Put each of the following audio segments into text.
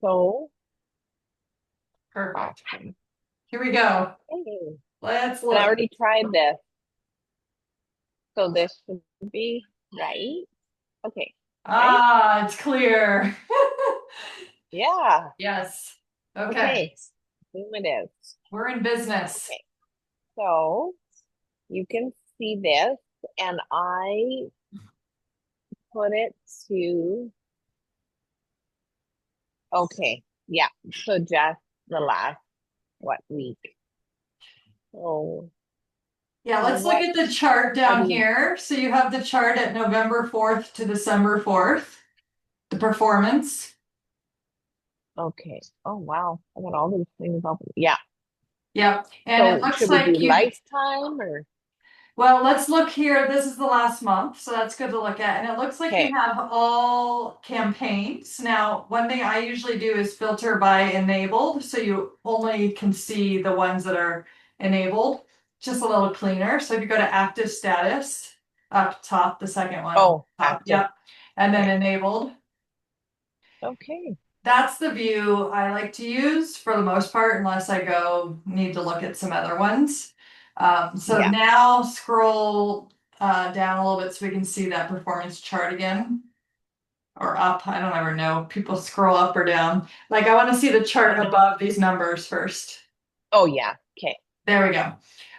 So, Perfect. awesome. Here we go. Hey, Let's and I look. already tried this, so this should be right. Okay, right? Ah, it's clear. Yeah. Yes. Okay. Okay. Boom it is. We're in business. Okay. So you can see this, and I put it to, okay. Yeah. So just the last, what week? So Yeah, let's look what, at the chart how do down you, here. So you have the chart at November 4th to December 4th, the performance. okay. Oh, wow. I got all these things open. Yeah. Yep. And it So looks should we like do you, lifetime or? well, let's look here. This is the last month, so that's good to look at. And it looks like you Okay. have all campaigns. Now, one thing I usually do is filter by enabled, so you only can see the ones that are enabled. Just a little cleaner. So if you go to active status, up top, the second one up Oh, top, active. yep. And then Okay. enabled. Okay. That's the view I like to use for the most part, unless I go need to look at some other ones. So Yeah. now scroll down a little bit so we can see that performance chart again, or up. I don't ever know. People scroll up or down. Like I want to see the I chart know. above these numbers first. Oh, yeah. Okay. There we go.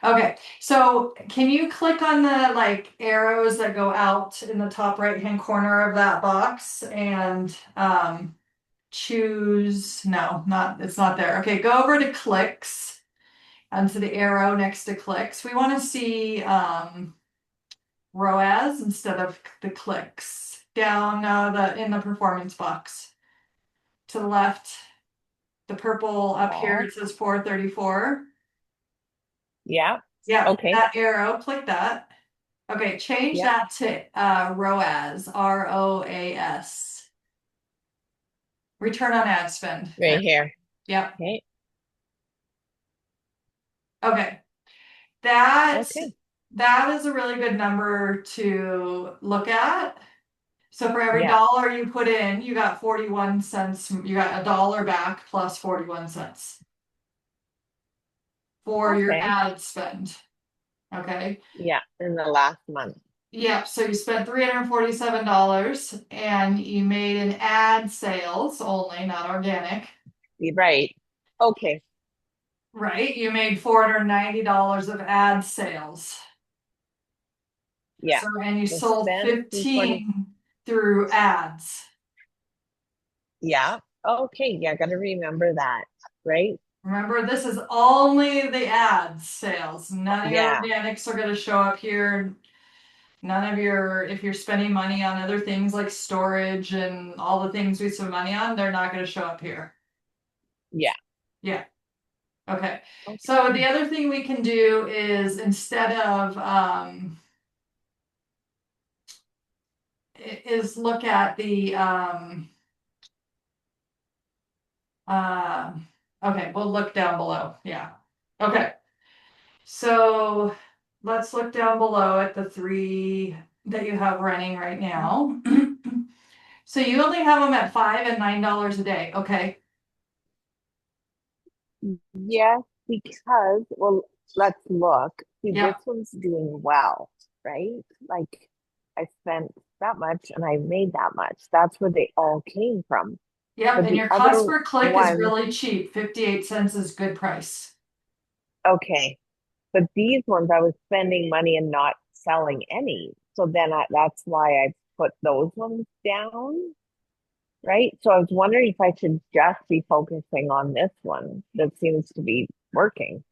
Okay, so can you click on the like arrows that go out in the top right hand corner of that box and choose, no, not, it's not there. Okay, go over to clicks and to the arrow next to clicks. We want to see ROAS instead of the clicks down the in the performance box to the left. The purple up here, Oh, it says 434. yeah. Yeah, Okay. that arrow, click that. Okay, change Yeah. that to ROAS, ROAS. Return on ad spend. Right There. here. Yep. Okay. Okay. That Okay. that is a really good number to look at. So for every Yeah. dollar you put in, you got 41 cents. You got a dollar back plus 41 cents for your Okay. ad spend. Okay. Yeah. In the last month. Yep. So you spent $347 and you made an ad sales only, not organic. You're right. Okay. Right? You made $490 of ad sales. Yeah. So, and you The sold spent 340. 15 through ads. Yeah. Okay. Yeah. Got to remember that. Right. Remember, this is only the ad sales. None of your Yeah. organics are going to show up here. None of your, if you're spending money on other things like storage and all the things we spend money on, they're not going to show up here. Yeah. Yeah. Okay. So the Okay. other thing we can do is instead of is look at the uh okay, we'll look down below. Yeah. Okay. So let's look down below at the three that you have running right now. So you only have them at $5 and $9 a day. Okay. Yes, because, well, let's look. See, this Yep. one's doing well, right? Like I spent that much and I made that much. That's where they all came from. Yep. But And the your cost other per click is ones, really cheap. 58 cents is good price. okay. But these ones I was spending money and not selling any. So then that's why I put those ones down, right? So I was wondering if I should just be focusing on this one that seems to be working.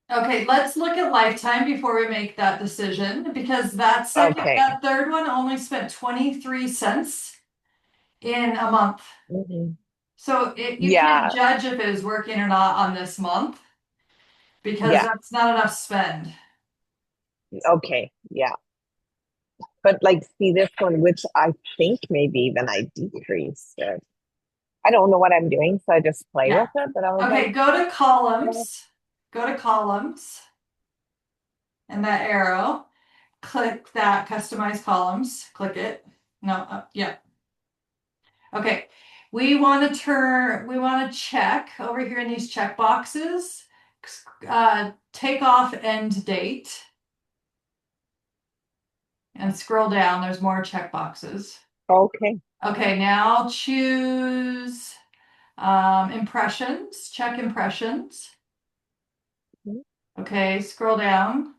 Okay, let's look at lifetime before we make that decision because Okay. that third one only spent 23 cents in a month. Mhm. So you can't Yeah. judge if it is working or not on this month because Yeah. that's not enough spend. Okay. Yeah. But like, see this one, which I think maybe even I decreased it. I don't know what I'm doing, so I just play Yeah. with it. But I was like, Okay, go to oh, columns. Go to columns and that arrow. Click that customize columns. Click it. No, yeah. Okay. we want to check over here in these check boxes, take off end date and scroll down. There's more check boxes. Okay. Okay, now choose impressions, check impressions. Okay, scroll down.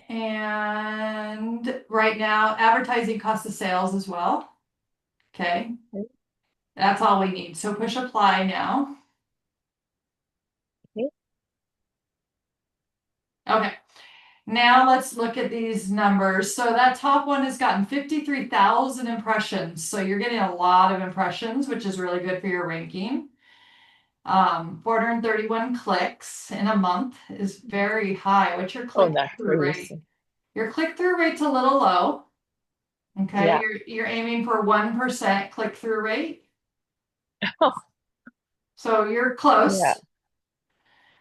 And right now, advertising cost of sales as well. Okay, that's all we need. So push apply now. Okay. Okay, now let's look at these numbers. So that top one has gotten 53,000 impressions. So you're getting a lot of impressions, which is really good for your ranking. 431 clicks in a month is very high. What's your Oh, that's click-through rate? recent. Your click-through rate's a little low. Okay, Yeah. you're aiming for 1% click-through rate. So you're Yeah. close.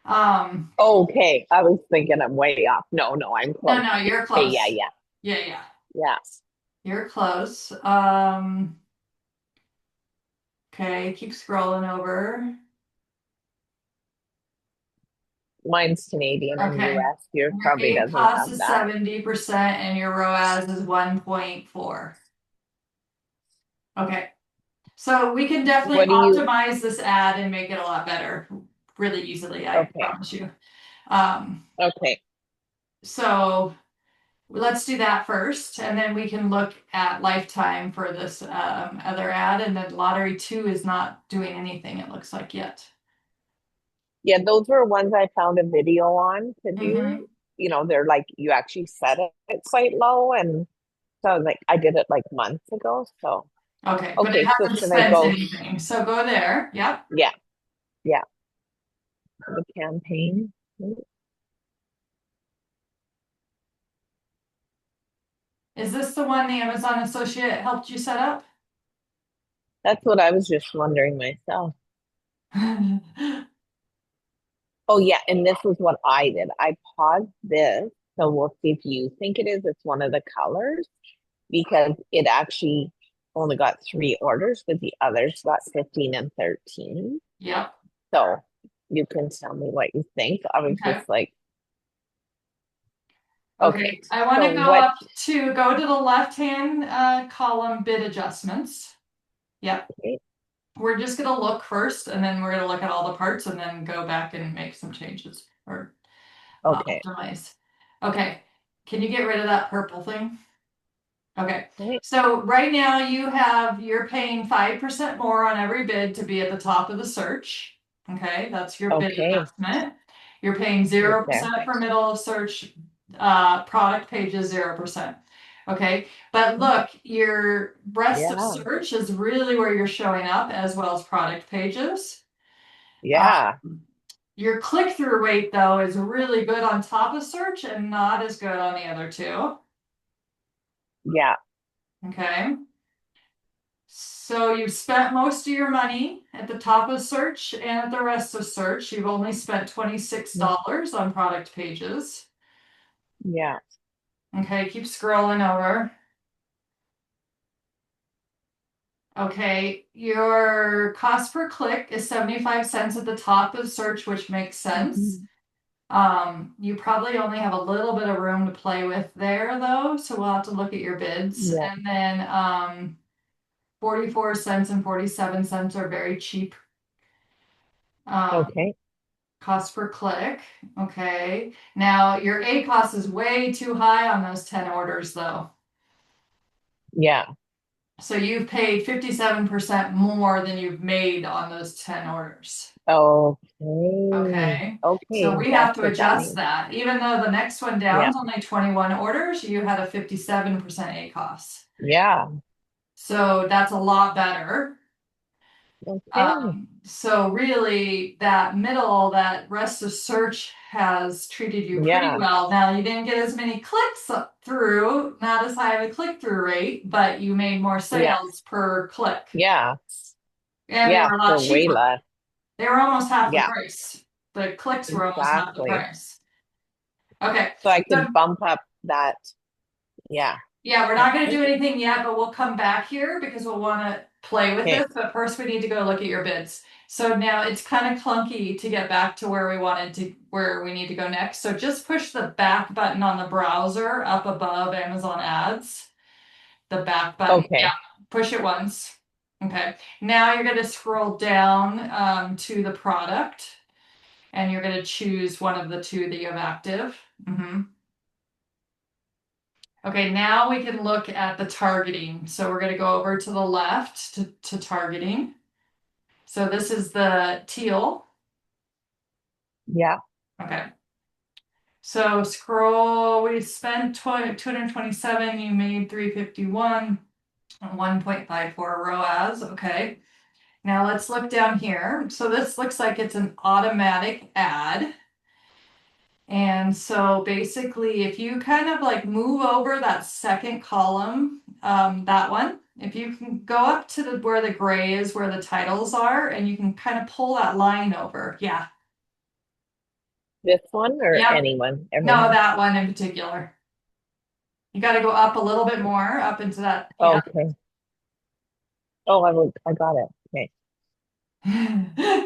Um, Okay. I was thinking I'm way off. No, no, I'm no, close. no, Okay. you're Yeah, close. yeah, Yeah, yeah, yeah. you're close. Okay, keep scrolling over. Mine's Canadian and Okay, US. Yours your probably A doesn't cost have is that. 70% and your ROAS is 1.4. Okay, so we can definitely What do you, optimize this ad and make it a lot better really easily, I okay. promise you. Um, Okay. so let's do that first, and then we can look at lifetime for this other ad. And then lottery two is not doing anything, it looks like yet. Yeah, those were ones I found a video on to Mm-hmm. do. They're like you actually set it quite low. And so I was like, I did it like months ago. So, Okay, but it okay. So hasn't should I spent go? anything. So go there. Yep. Yeah. Yeah. The campaign. Is this the one the Amazon associate helped you set up? That's what I was just wondering myself. Oh, yeah. And this was what I did. I paused this. So we'll see if you think it is. It's one of the colors because it actually only got three orders, but the others got 15 and 13. Yep. So you can tell me what you think. I was Okay. just like, okay. Okay. I want So to what? go to the left-hand column bid adjustments. Yep. Okay. We're just gonna look first, and then we're gonna look at all the parts, and then go back and make some changes or Okay. optimize. Okay, can you get rid of that purple thing? Okay, Okay. so right now you're paying 5% more on every bid to be at the top of the search. Okay, that's your bid Okay. adjustment. You're paying Right 0% there. for middle of search, product pages 0%. Okay, but look, your rest of Yeah. search is really where you're showing up as well as product pages. Yeah. Your click-through rate though is really good on top of search and not as good on the other two. Yeah. Okay. So you've spent most of your money at the top of search and at the rest of search. You've only spent $26 on product pages. Yeah. Okay, keep scrolling over. Okay, your cost per click is 75 cents at the top of search, which makes sense. Mhm. You probably only have a little bit of room to play with there though, so we'll have to look at your bids. Yeah. And then 44 cents and 47 cents are very cheap. Um, Okay. cost per click. Okay. Now your A cost is way too high on those 10 orders though. Yeah. So you've paid 57% more than you've made on those 10 orders. Okay. Okay. So Okay. we have That's to what that adjust means. that. Even though the next one down Yeah. is only 21 orders, you had a 57% A cost. Yeah. So that's a lot better. Okay. So really that middle, that rest of search has treated you pretty Yeah. well. Now you didn't get as many clicks through, not as high of a click-through rate, but you made more Yeah. sales per click. Yeah. And they Yeah. were a lot For way cheaper. less. They were almost half the Yeah. price. The clicks were almost half the Exactly. price. Okay. So I So could bump up that. Yeah. Yeah, we're not going to Okay. do anything yet, but we'll come back here because we'll want to play with Okay. this. But first, we need to go look at your bids. So now it's kind of clunky to get back to where we need to go next. So just push the back button on the browser up above Amazon ads. The back button. Yeah, Okay. push it once. Okay. Now you're going to scroll down to the product and you're going to choose one of the two that you have active. Okay, now we can look at the targeting. So we're going to go over to the left to targeting. So this is the teal. Yeah. Okay. So scroll, we spent 227, you made 351, 1.54 ROAS. Okay. Now let's look down here. So this looks like it's an automatic ad. And so basically, if you kind of like move over that second column, that one, if you can go up to where the gray is, where the titles are, and you can kind of pull that line over. Yeah. This one or Yep. anyone? No, Everyone? that one in particular. You got to go up a little bit more, up into that. Yeah. Okay. Oh, I got it. Okay.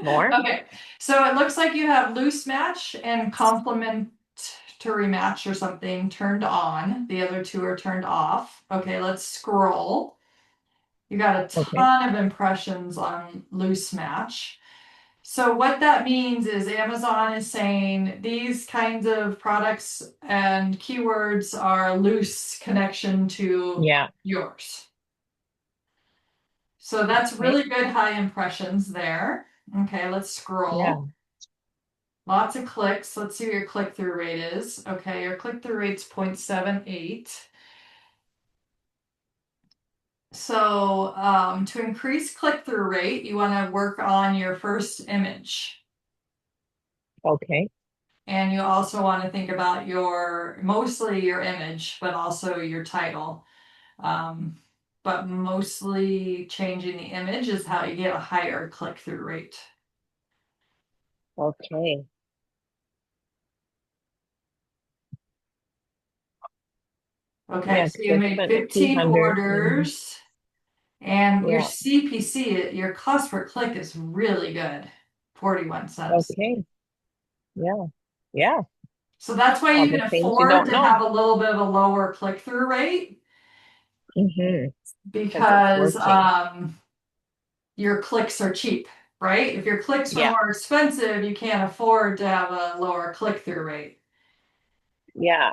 More? Okay. So it looks like you have loose match and complementary match or something turned on. The other two are turned off. Okay, let's scroll. You got a Okay. ton of impressions on loose match. So what that means is Amazon is saying these kinds of products and keywords are loose connection to Yeah. yours. So that's Okay. really good high impressions there. Okay, let's Yeah. scroll. Lots of clicks. Let's see what your click-through rate is. Okay, your click-through rate's 0.78. So to increase click-through rate, you want to work on your first image. Okay. And you also want to think about mostly your image, but also your title. Um, but mostly changing the image is how you get a higher click-through rate. Okay. Okay, Yeah, so because you I made spent 15 200. orders and your Yeah. CPC, your cost per click is really good, 41 cents. Okay. Yeah. Yeah. So that's why All you can the things you afford don't to know. have a little bit of a lower click-through rate Mm-hmm. Because it's because working. your clicks are cheap, right? If your clicks were Yeah. more expensive, you can't afford to have a lower click-through rate. Yeah.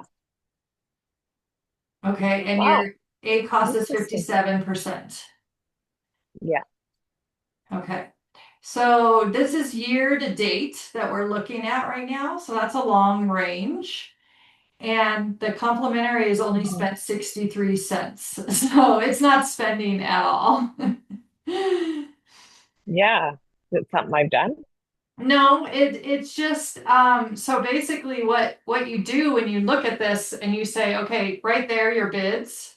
Okay, and Wow. your A cost is Interesting. 57%. Yeah. Okay. So this is year to date that we're looking at right now. So that's a long range. And the complimentary is only Mhm. spent 63 cents. So it's not spending at all. Yeah. Is it something I've done? No, it's just so basically what you do when you look at this and you say, okay, right there, your bids,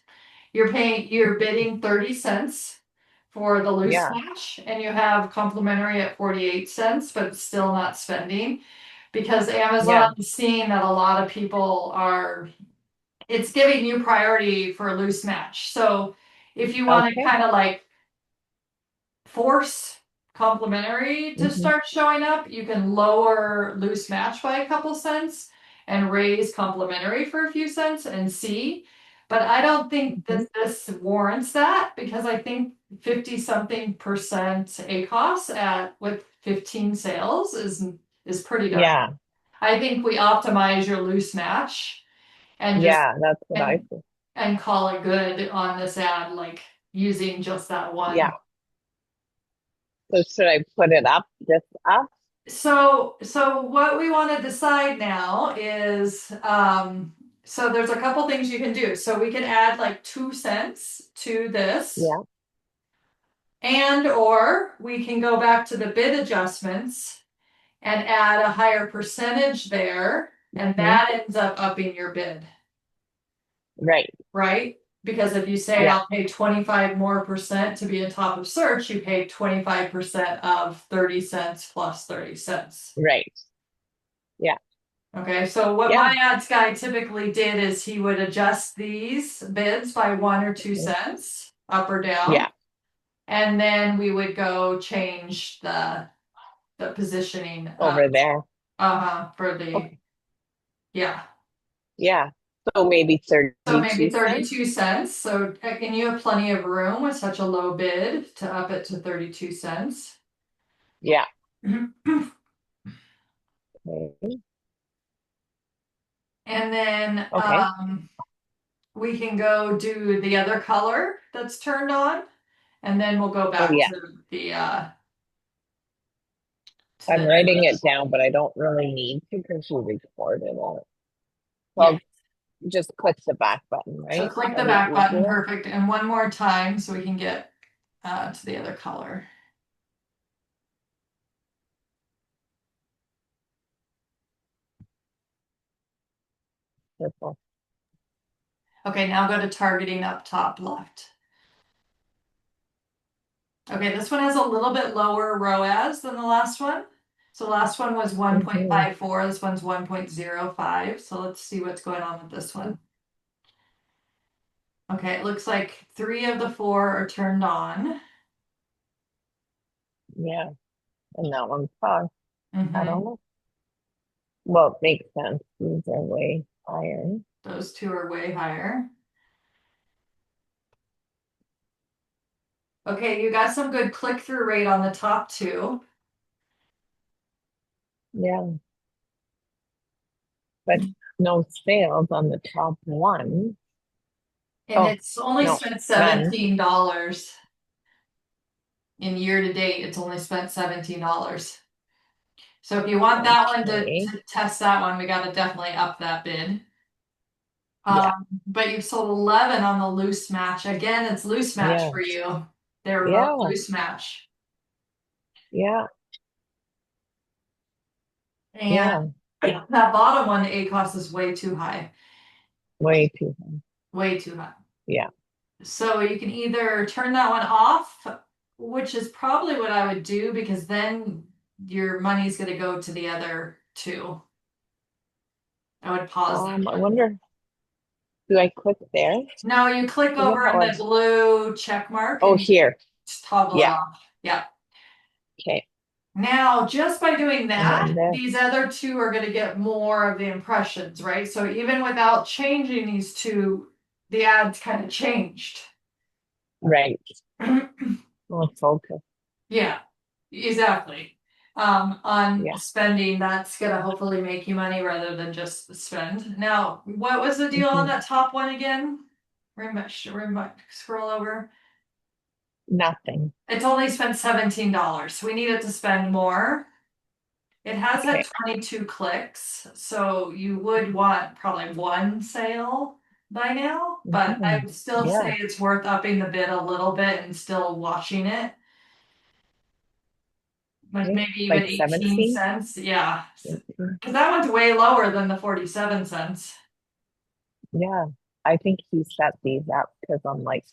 you're bidding 30 cents for the loose Yeah. match, and you have complimentary at 48 cents, but it's still not spending because Amazon Yeah. is seeing that a lot of people it's giving you priority for a loose match. So if you want to Okay. kind of like force complimentary to Hmm. start showing up, you can lower loose match by a couple cents and raise complimentary for a few cents and see. But I don't think Hmm. that this warrants that because I think 50 something percent ACOS at with 15 sales is pretty darn. Yeah. I think we optimize your loose match and just Yeah. That's what I and think. and call it good on this ad, like using just that Yeah. one. So should I put it up, this up? So what we want to decide now is so there's a couple things you can do. So we can add like 2 cents to this, Yeah. and or we can go back to the bid adjustments and add a higher percentage there, and Hmm. that ends up upping your bid, Right. right? Because if you say Yeah. I'll pay 25 more percent to be in top of search, you pay 25% of 30 cents plus 30 cents. Right. Yeah. Okay, so what Yeah. my ads guy typically did is he would adjust these bids by 1 or 2 cents up or down, Yeah. and then we would go change the positioning Over there. for the Okay. yeah. Yeah. So maybe So maybe 32 cents. 32 cents. So and you have plenty of room with such a low bid to up it to 32 cents. Yeah. And Okay. then Okay. we can go do the other color that's turned on, and then we'll go Oh, back yeah. to I'm the writing it down, but I don't really need to because you recorded it. So yeah. I'll just click the back button, So right? click the That'll be back button, easier. perfect. And one more time so we can get to the other color. Purple. Okay, now go to targeting up top left. Okay, this one has a little bit lower ROAS than the last one. So last one was Mm-hmm. 1.54, this one's 1.05. So let's see what's going on with this one. Okay, it looks like 3 of the 4 are turned on. Yeah. And that one's fine. I don't Hmm. know. Well, it makes sense. These are way higher. Those 2 are way higher. Okay, you got some good click-through rate on the top 2. Yeah. But no sales on the top one. And Oh, it's only no, spent none. $17 in year to date. It's only spent $17. So if you want that one Okay. to test that one, we got to definitely up that bid. Yeah. But you've sold 11 on the loose match. Again, it's loose match Yeah. for you. They're both Yeah. loose match. Yeah. And Yeah. that bottom one, the ACOS is way too high. Way too high. Way too high. Yeah. So you can either turn that one off, which is probably what I would do because then your money's going to go to the other 2. I would pause that I one. wonder, do I click there? No, you click Forget over how on I, the blue check mark oh, and you here. just toggle it Yeah. off. Yeah. Okay. Now, just by doing And that, then this. these other 2 are going to get more of the impressions, right? So even without changing these 2, the ads kind of changed. Right. Let's focus. Yeah, exactly. On Yeah. spending, that's gonna hopefully make you money rather than just spend. Now, what was the deal on Hmm. that top one again? Scroll over. Nothing. It's only spent $17. We need it to spend more. It has had Okay. 22 clicks, so you would want probably 1 sale by now, but I Hmm. would still Yeah. say it's worth upping the bid a little bit and still watching it. Like Okay. maybe even Like 18 17. cents. Yeah. 18. Because that one's way lower than the 47 cents. Yeah. I think he set these up because I'm like,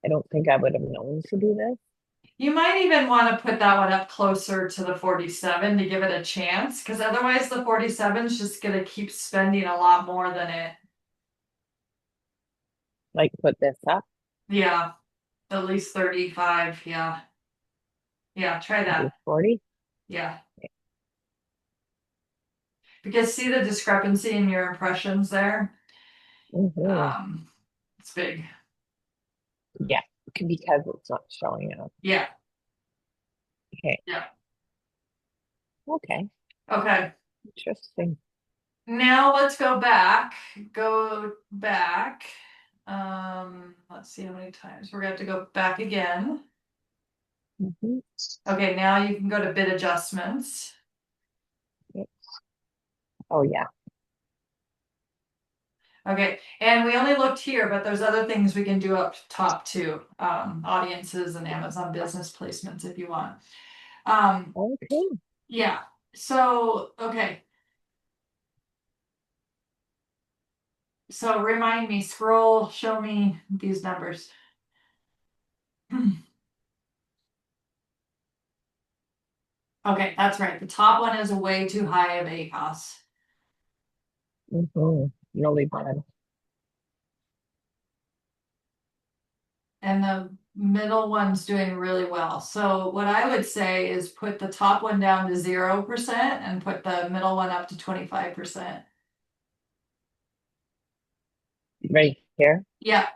I don't think I would have known to do this. You might even want to put that one up closer to the 47 to give it a chance, because otherwise the 47 is just going to keep spending a lot more than it. Like put this up. Yeah, at least 35. Yeah. Yeah, try Do that. 40. Yeah. Because see the discrepancy in your impressions there? Hmm. Um, it's big. Yeah. Because it's not showing up. Yeah. Okay. Yeah. Okay. Okay. Interesting. Now let's go back. Go back. Let's see how many times we're gonna have to go back again. Hmm. Okay, now you can go to bid adjustments. Oh, yeah. Okay, and we only looked here, but there's other things we can do up top too. Audiences and Amazon business placements if you want. Um, Okay. yeah. So, okay. So remind me, scroll, show me these numbers. Okay, that's right. The top one is way too high of ACOS. Really bad. And the middle one's doing really well. So what I would say is put the top one down to 0% and put the middle one up to 25%. Right here. Yeah,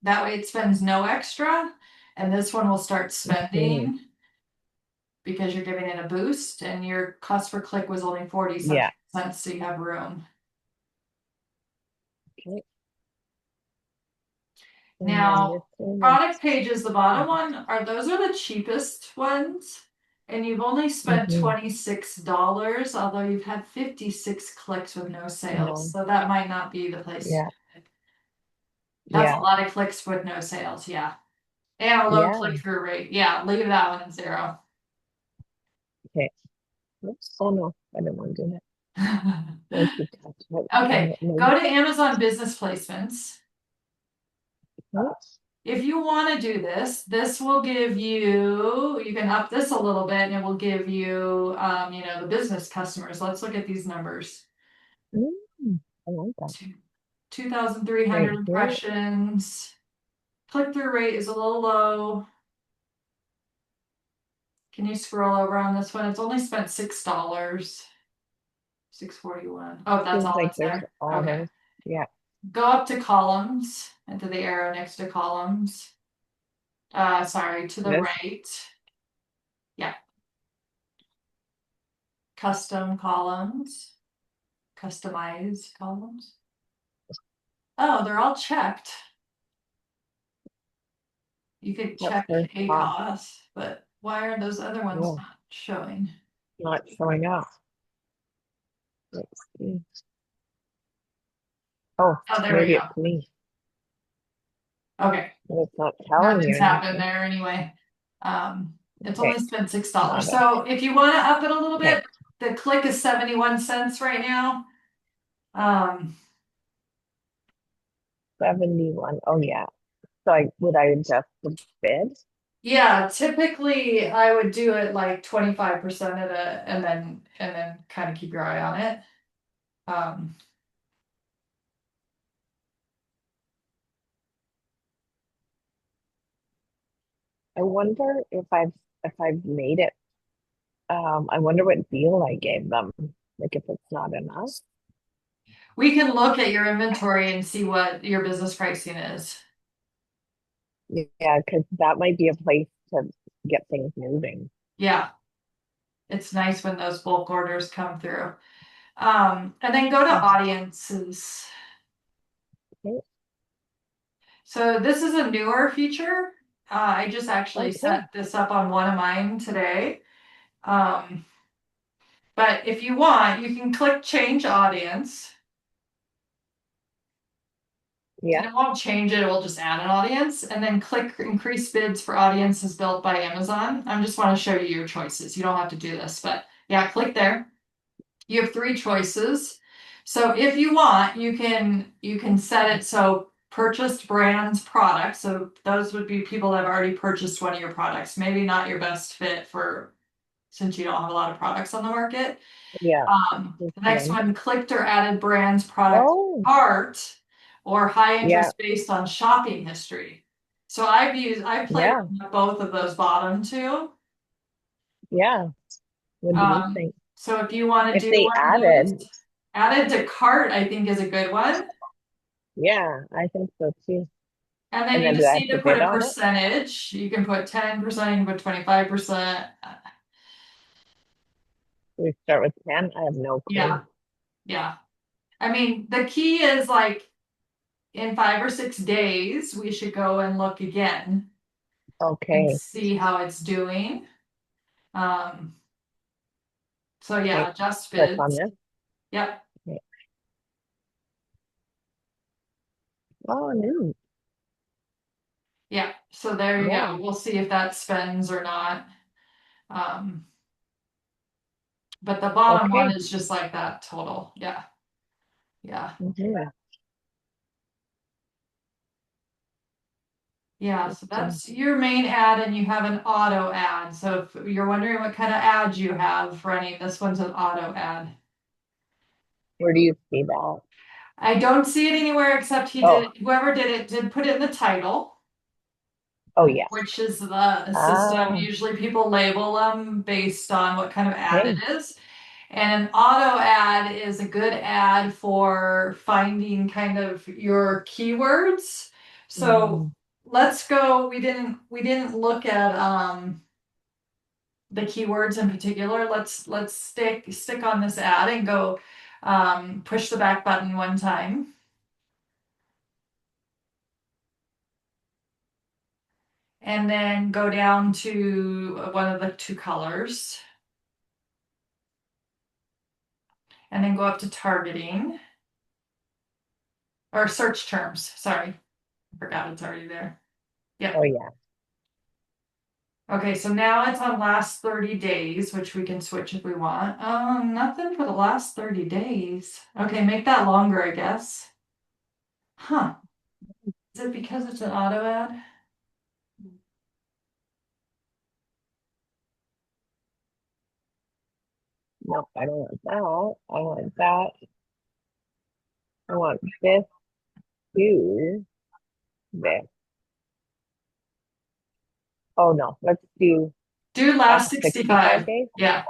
that way it spends no extra. And this one will start Hmm. spending because you're giving it a boost and your cost per click was only 40 something Yeah. cents, so you have room. Okay. And then this Now, one product pages, the bottom is. one, those are the cheapest ones. And you've only spent Hmm. $26, although you've had 56 clicks with no sales. No. So that might not be the place. Yeah. That's a Yeah. lot of clicks with no sales, yeah. And a low Yeah. click-through rate. Yeah, leave that one at 0. Okay. Oops. Oh no, I didn't want to do that. Once you touch it, Okay, then it moves. go to Amazon Business Placements. Oops. If you want to do this, this will give you, you can up this a little bit and it will give you, the business customers. Let's look at these numbers. I like that. 2,300 Right here. impressions. Click-through rate is a little low. Can you scroll over on this one? It's only spent $6. 641. Oh, that's Seems all like that's there's there. all Okay. those. Yeah. Go up to columns and to the arrow next to columns. Sorry, to the This. right. Yeah. Custom columns. Customize columns. Oh, they're all checked. You could What's check first top? ACOS, but why are those other ones Yeah. not showing? Not showing up. Let's see. Oh, Oh, there we maybe go. it's me. Okay. But it's not telling you Nothing's happened anything. there anyway. It's Okay. only spent $6. Not a. So if you want to up it a little Okay. bit, the click is 71 cents right now. Um, 71. Oh yeah. So would I adjust the bid? yeah, typically I would do it like 25% of it and then kind of keep your eye on it. Um, I wonder if I've made it. I wonder what deal I gave them. Like if it's not enough. we can look at your inventory and see what your business pricing is. Yeah, because that might be a place to get things moving. Yeah, it's nice when those bulk orders come through. And then go to Oh, audiences. okay. So this is a newer feature. I just actually Okay. set this up on one of mine today. Um, but if you want, you can click change audience and Yeah. it won't change it. It will just add an audience and then click increase bids for audiences built by Amazon. I just want to show you your choices. You don't have to do this, but yeah, click there. You have 3 choices. So if you want, you can set it so purchased brands products. So those would be people that have already purchased one of your products. Maybe not your best fit for since you don't have a lot of products on the market. Yeah. The next Okay. one, clicked or added brands product Oh, art or high yeah. interest based on shopping history. So I played Yeah. around with both of those bottom two. Yeah. What do you think? So if you want If to do they one of those, added, added to cart, I think is a good one. yeah, I think so too. And then And you then do just I have need to to put bid a on it? percentage. You can put 10%, you can put 25%. We start with 10. I have no clue. Yeah, yeah. I mean, the key is like in 5 or 6 days, we should go and look again and Okay. see how it's doing. Um, so Okay. yeah, adjust Click on bids. this. Yep. Okay. Oh, no. Yeah. So there you Yeah. go. We'll see if that spends or not. Um, but the bottom one Okay. is just like that total. Yeah. Yeah. Mhm. Yeah, so that's your main ad, and you have an auto ad. So if you're wondering what kind of ads you have running, this one's an auto ad. Where do you see that? I don't see it anywhere except Oh, whoever did it did put it in the title, oh yeah. which is the system. Ah, Usually people label them based on what kind of ad it okay. is. And an auto ad is a good ad for finding kind of your keywords. So Mm, let's go. We didn't look at the keywords in particular. Let's stick on this ad and go push the back button one time. And then go down to one of the two colors and then go up to targeting or search terms. Sorry, I forgot it's already there. oh Yep. yeah. Okay, so now it's on last 30 days, which we can switch if we want. Nothing for the last 30 days. Okay, make that longer, I guess. Huh. Is it because it's an auto ad? No, I don't want that. I want that. I want this too. This. Oh no, let's do Do last 65 65. days. Yeah.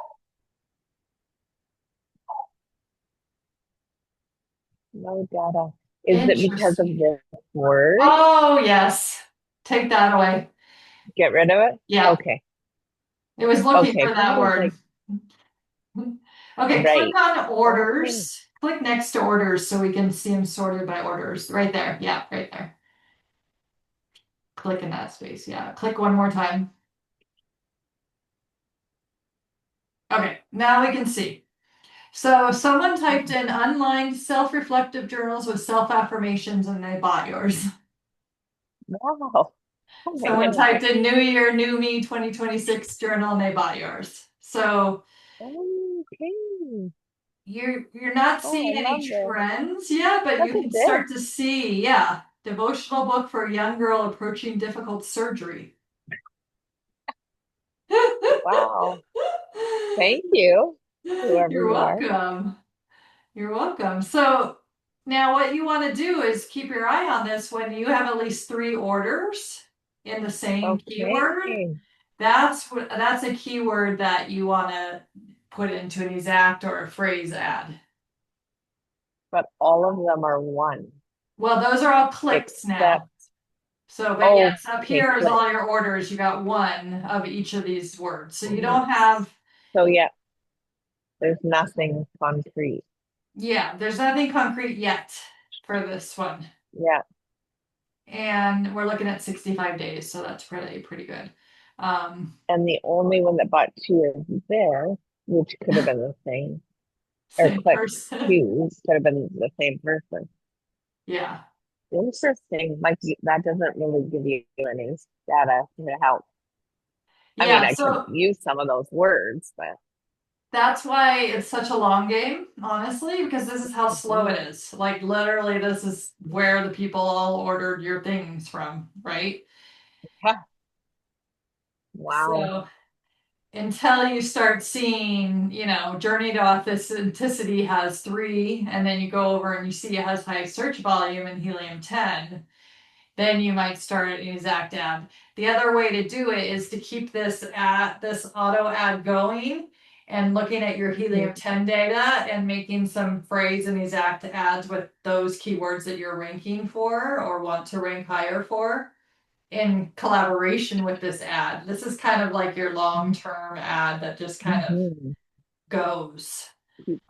No data. Is it because of Interesting. this word? Oh, yes. Take that away. Get rid of it? Yeah. Okay. It was looking Okay, for because I that was word. like, Okay, click right. on Okay. orders. Click next to orders so we can see them sorted by orders. Right there. Yeah, right there. Click in that space. Yeah. Click one more time. Okay, now we can see. So someone typed in unlined self-reflective journals with self-affirmations and they bought yours. Wow. Oh my Someone goodness. typed in New Year, New Me 2026 journal and they bought yours. So Okay. you're not Oh, I seeing any love this. trends yet, but Look you at can this. start to see, yeah, devotional book for a young girl approaching difficult surgery. Wow. Thank you, whoever You're you are. welcome. You're welcome. So now what you want to do is keep your eye on this when you have at least three orders in the same Okay. keyword. That's a keyword that you want to put into an exact or a phrase ad. But all of them are one, Well, those are all clicks except, now. So, but oh, yes, up okay, here is click. all your orders. You got one of each of these words. So you Mhm. don't have, So yeah, there's nothing concrete. yeah, there's nothing concrete yet for this one. Yeah. And we're looking at 65 days, so that's pretty good. And the only one that bought two is this, which could have been the same, or Same click person. two could have been the same person. Yeah. Interesting. Like that doesn't really give you any data to help. I mean, Yeah, I could so use some of those words, but that's why it's such a long game, honestly, because this is how slow mhm. it is. Like literally, this is where the people all ordered your things from, right? Yeah. Wow. So until you start seeing, Journey to Authenticity has three, and then you go over and you see it has high search volume in Helium 10, then you might start an exact ad. The other way to do it is to keep this auto ad going and looking at your Helium Mhm. 10 data and making some phrase and exact ads with those keywords that you're ranking for or want to rank higher for in collaboration with this ad. This is kind of like your long-term ad that just kind of Mhm. goes.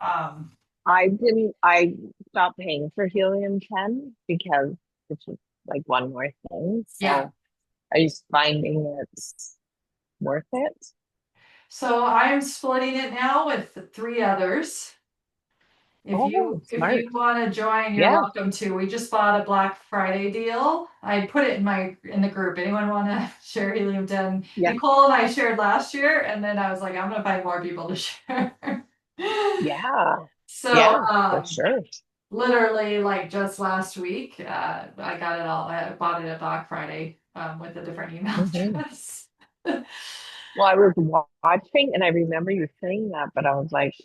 Um, I stopped paying for Helium 10 because it's just like one more thing. yeah. So are you finding it's worth it? So I'm splitting it now with three others. If Oh, you if you smart. want to join, you're Yeah. welcome to. We just bought a Black Friday deal. I put it in the group. Anyone want to share Helium 10? Yeah. Nicole and I shared last year, and then I was like, I'm gonna find more people to share. Yeah. So Yeah, for sure. literally like just last week, I got it all. I bought it at Black Friday. with a different email Hmm. address. Well, I was watching and I remember you saying that, but I was like,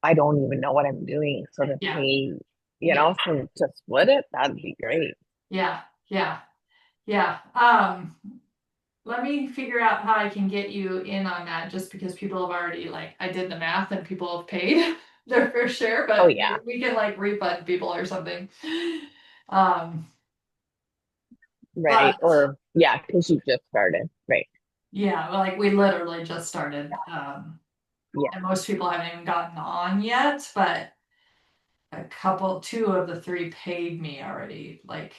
I don't even know what I'm doing. So to Yeah, pay, yeah, so to split it, that'd be great. yeah, yeah, yeah. Let me figure out how I can get you in on that just because people have already like I did the math and people have paid their fair share, Oh but yeah, we can like refund people or something. Um, right. but Or yeah, because you just started. Right. yeah, like we literally just started. Yeah. And most people haven't even gotten on yet, but two of the three paid me already. Like,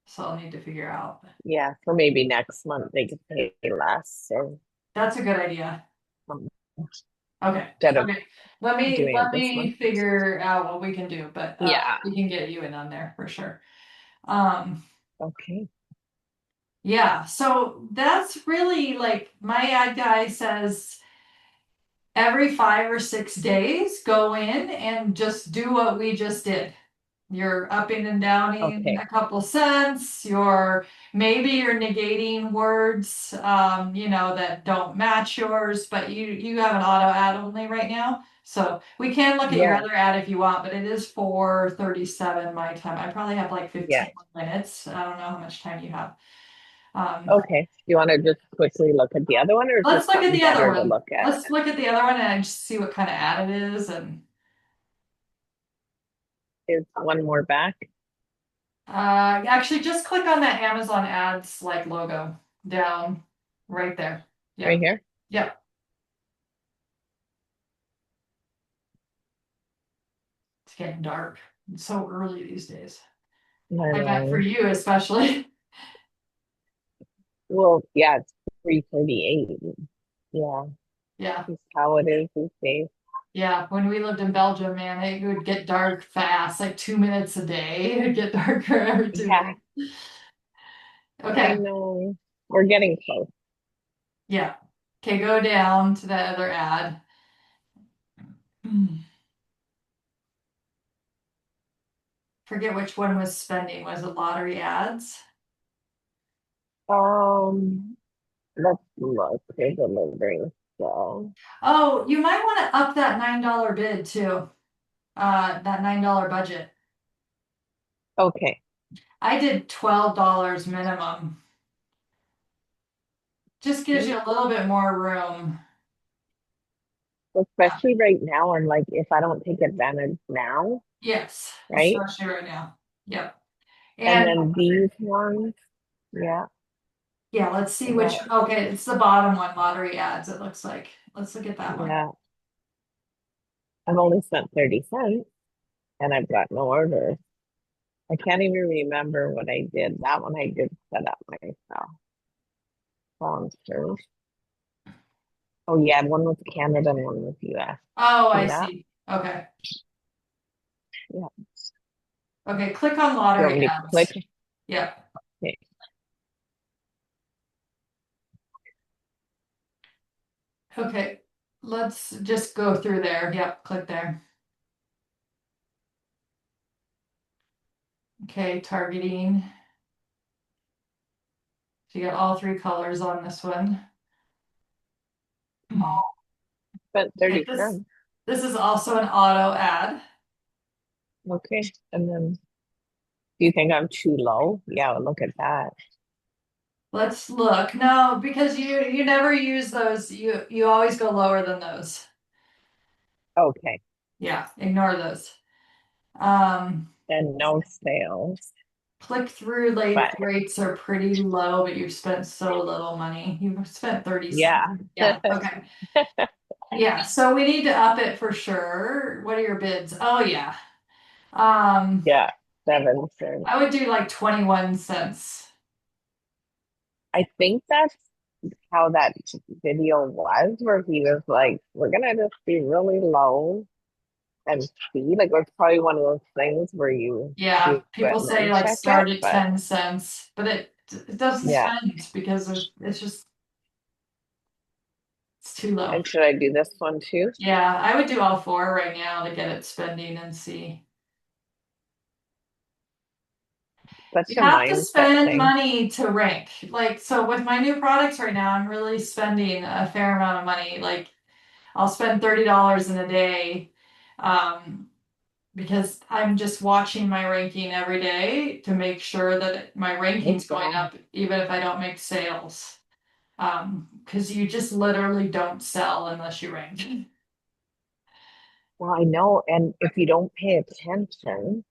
so I'll need to figure out. Yeah. So maybe next month they could pay less or That's a good idea. something Okay. instead of Okay. Let me doing it let this me month. figure out what we can do, but Yeah. we can get you in on there for sure. Um, Okay. yeah, so that's really like my ad guy says every 5 or 6 days go in and just do what we just did. You're upping and downing Okay. a couple cents. You're negating words, that don't match yours, but you have an auto ad only right now. So we can look at your Yeah. other ad if you want, but it is 4:37 my time. I probably have like Yeah. 15 more minutes. I don't know how much time you have. Um, Okay. Do you want to just quickly look at the other one or is let's this look at something the other better to one. look at? Let's look at the other one and just see what kind of ad it is and Is one more back Actually, just click on that Amazon ads like logo down right there. right Yep. here? Yep. It's getting dark. It's so early these days. I I bet for know. you especially. Well, yeah, it's 3:38. Yeah, Yeah. that's how it is these days. Yeah. When we lived in Belgium, man, it would get dark fast, like 2 minutes a day. It'd get darker every two Yeah, minutes. I Okay. know. We're getting close. Yeah. Okay, go down to that other ad. Forget which one was spending. Was it lottery ads? Um, let's look. There's a delivering. So, Oh, you might want to up that $9 bid too. That $9 budget. okay. I did $12 minimum. Just gives you a little bit more room. Especially right now, and like if I don't take advantage now, Yes, right? especially right now. Yep. And And then these ones, yeah, yeah, let's see that, okay, it's the bottom one, lottery ads, it looks like. Let's look at that one. yeah. I've only spent 30 cents and I've got no orders. I can't even remember what I did. That one I did set up myself. Sponsors. Oh yeah, one was Canada and one was US. Oh, See I that? see. Okay. Yeah. Okay, click on Do you want lottery me to click? ads. Yep. Okay. Okay. Let's just go through there. Yep, click there. Okay, targeting. So you got all three colors on this one. Spent Okay, 30 this cents. this is also an auto ad. Okay. And then do you think I'm too low? Yeah, well, look at that. Let's look. No, because you never use those. You always go lower than those. Okay. Yeah, ignore those. Um, And no sales. click through late But rates are pretty low, but you've spent so little money. You've spent 30 cents. yeah. Yeah, okay. Yeah, so we need to up it for sure. What are your bids? Oh yeah. Um, Yeah. 7 cents. I would do like 21 cents. I think that's how that video was, where he was like, we're gonna just be really low and see. Like, it's probably one of those things where you Yeah, do it people and say then like check it. start at But 10 cents, but it doesn't yeah. spend because it's just it's too low. And should I do this one too? Yeah, I would do all four right now to get it spending and see. such You a have to mindset spend thing. money to rank. Like, so with my new products right now, I'm really spending a fair amount of money. Like, I'll spend $30 in a day, um, because I'm just watching my ranking every day to make sure that my Oh, ranking's going God. up, even if I don't make sales. Because you just literally don't sell unless you rank. Well, I know. And if you don't pay attention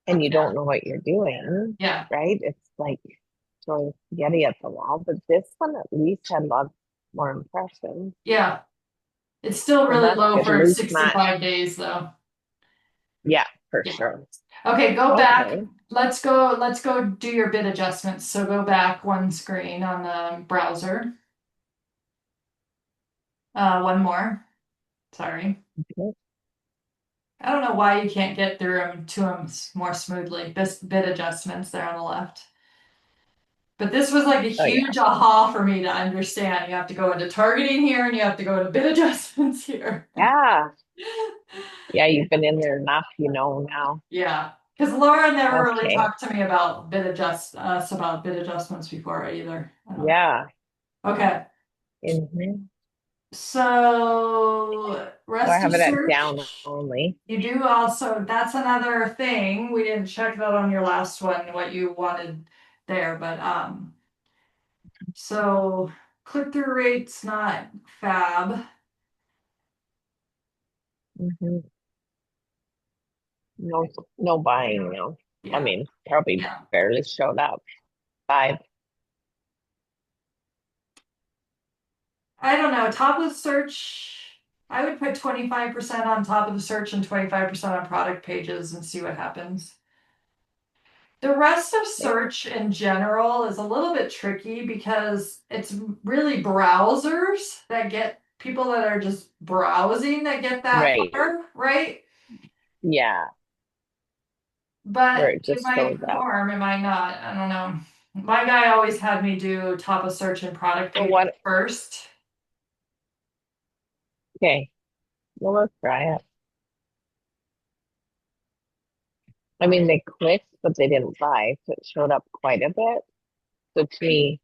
and you Yeah. don't know what you're doing, Yeah. right? It's like throwing spaghetti at the wall. But this one at least had lots more impressions. Yeah. It's still So really that's low good. At for least not, 65 days though. yeah, for Yeah. sure. Okay, go back. Okay. Let's go do your bid adjustments. So go back one screen on the browser. One more. Sorry. Okay. I don't know why you can't get through them to them more smoothly. Bid adjustments there on the left. But this was like a Oh, yeah. huge aha for me to understand. You have to go into targeting here and you have to go into bid adjustments here. Yeah. Yeah, you've been in there enough, you know now. Yeah. Because Laura never really Okay. talked to me about us about bid adjustments before either. I don't know. Yeah. Okay. Hmm. So So I rest of have it at search. down only. You do also, that's another thing. We didn't check that on your last one, what you wanted there, but so click-through rate's not fab. Hmm. No, no buying, no. I Yeah. mean, probably Yeah. barely showed up. Five. I don't know. Top of the search, I would put 25% on top of the search and 25% on product pages and see what happens. The rest of Okay. search in general is a little bit tricky because it's really browsers that get people that are just browsing that get that Right. far, right? Yeah. Where But it it just might shows up. perform, it might not. I don't know. My guy always had me do top of search and product So pages what? first. Okay. Well, let's try it. I mean, they clicked, but they didn't buy, so it showed up quite a bit. So to me,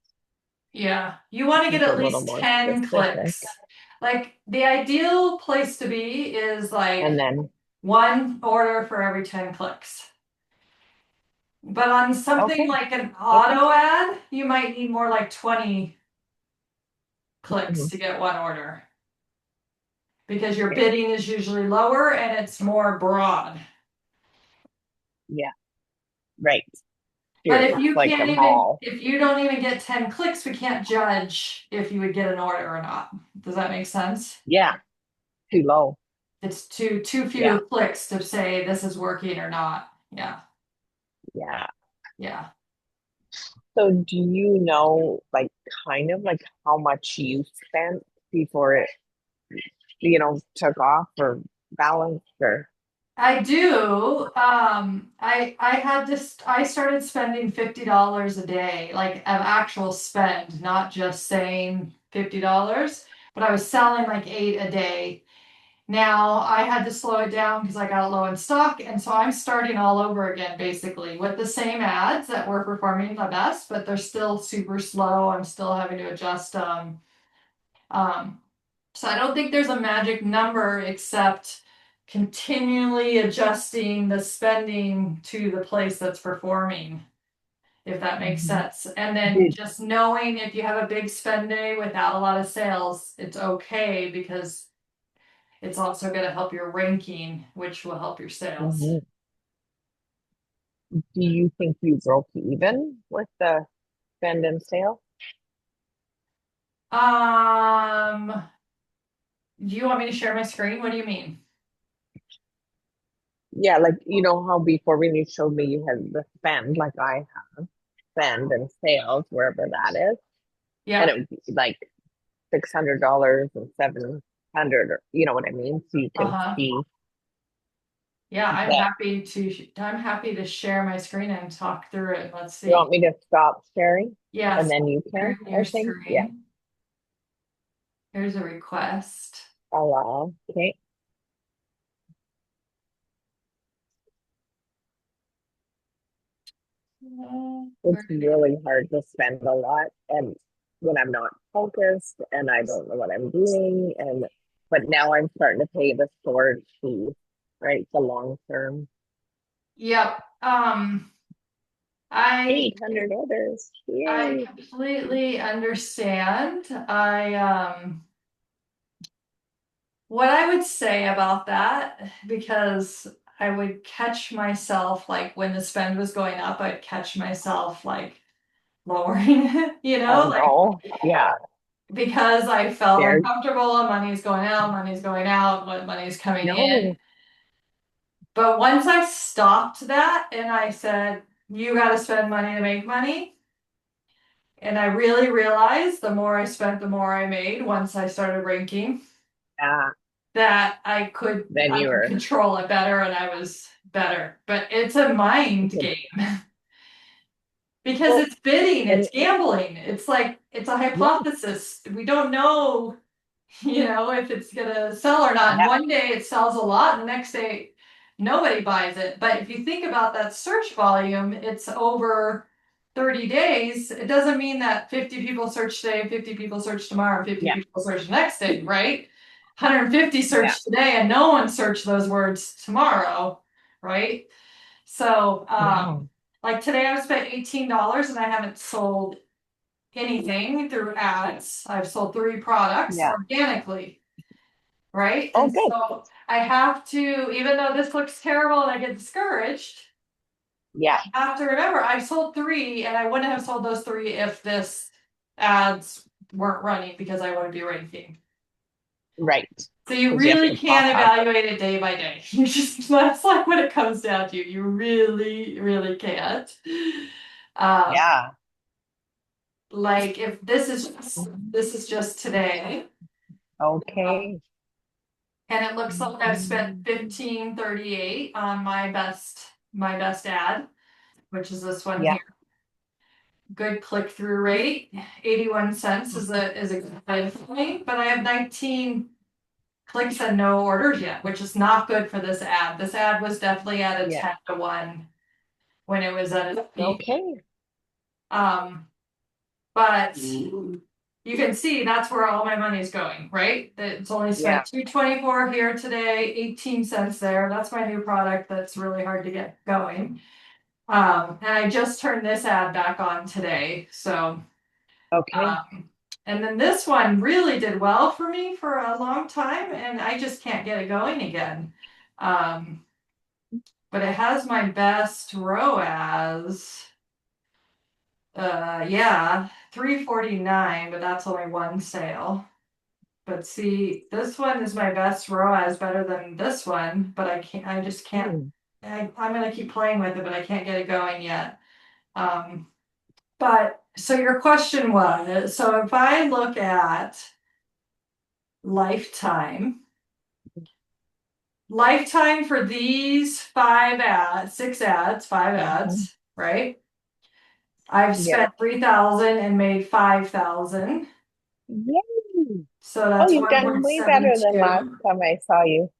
Yeah, you want to get it's a at little least more 10 specific. clicks. Like the ideal place to be is And like then, one order for every 10 clicks. But on something okay. like an Okay. auto ad, you might need more like 20 clicks Mhm. to get one order because your Okay. bidding is usually lower and it's more broad. Yeah. Right. But Sure. It's like a mall. if you don't even get 10 clicks, we can't judge if you would get an order or not. Does that make sense? Yeah. Too low. It's too Yeah. few clicks to say this is working or not. Yeah. Yeah. Yeah. So do you know, like, kind of like how much you spent before it, took off or balanced or? I do. I had this. I started spending $50 a day, like of actual spend, not just saying $50. But I was selling like eight a day. Now I had to slow it down because I got low in stock, and so I'm starting all over again, basically with the same ads that were performing the best, but they're still super slow. I'm still having to adjust them. Um, so I don't think there's a magic number except continually adjusting the spending to the place that's performing, if that makes Mhm. sense. And then Did, just knowing if you have a big spend day without a lot of sales, it's okay because it's also going to help your ranking, which will help your sales. mhm. Do you think you broke even with the spend and sale? Um, do you want me to share my screen? What do you mean? Yeah, like how before when you showed me you had the spend, like I have spend and sales wherever that is, and Yeah. it would be like $600 and 700, or you know what I mean? So you can Uh-huh. see Yeah, that. I'm happy to share my screen and talk through it. Let's You want see. me to stop sharing and Yes, then you can, sharing I your think. Yeah. screen. Here's a request. Allow. Okay. It's really hard to spend a lot and when I'm not focused and I don't know what I'm doing and but now I'm starting to pay the storage fee, right? The long term. Yep. I 800 others. I Yay. completely understand. What I would say about that, because I would catch myself like when the spend was going up, I'd catch myself like lowering it, Oh like no. Yeah. because I felt There. uncomfortable, money's going out, what money's coming in. No. But once I stopped that and I said, you got to spend money to make money. And I really realized the more I spent, the more I made once I started ranking Yeah. that Then I you could were control it better and I was better. But it's a mind okay. game because Well, it's bidding, and it's gambling. It's like it's a yeah, hypothesis. We don't know, if it's gonna sell or not. And yeah, one day it sells a lot, and the next day nobody buys it. But if you think about that search volume, it's over 30 days. It doesn't mean that 50 people search today, 50 people search tomorrow, 50 yeah, people search the next day, right? 150 yeah. search today and no one searched those words tomorrow, right? So, No. like today I spent $18 and I haven't sold anything through ads. I've sold 3 products Yeah. organically, right? Oh, And good. so I have to, even though this looks terrible and I get discouraged, Yeah. I have to remember I sold 3 and I wouldn't have sold those 3 if this ads weren't running because I wouldn't be ranking. Right. So you Because you have really to pop can't up. evaluate it day by day. You just that's like what it comes down to. You really, really can't. Um, Yeah. like if this is just today. Okay. And it looks like I've spent 15.38 on my best ad, which is this one Yeah. here. Good click through rate. 81 cents is a good for me, but I have 19 clicks and no orders yet, which is not good for this ad. This ad was definitely at a Yeah. 10 to 1 when it was at its peak. Okay. Um, but you can see that's where all my money is going, right? It's only Yeah. spent 224 here today, 18 cents there. That's my new product that's really hard to get going. And I just turned this ad back on today. So, Okay. and then this one really did well for me for a long time, and I just can't get it going again. Um, but it has my best ROAS. Yeah, 349, but that's only one sale. But see, this one is my best ROAS better than this one, but I just can't, Hmm. I'm gonna keep playing with it, but I can't get it going yet. Um, but so your question was, so if I look at lifetime, lifetime for these 5 ads, right? I've Yeah. spent 3,000 and made 5,000. Yay. So Oh, that's you've done way better than last 1.72. time I saw you.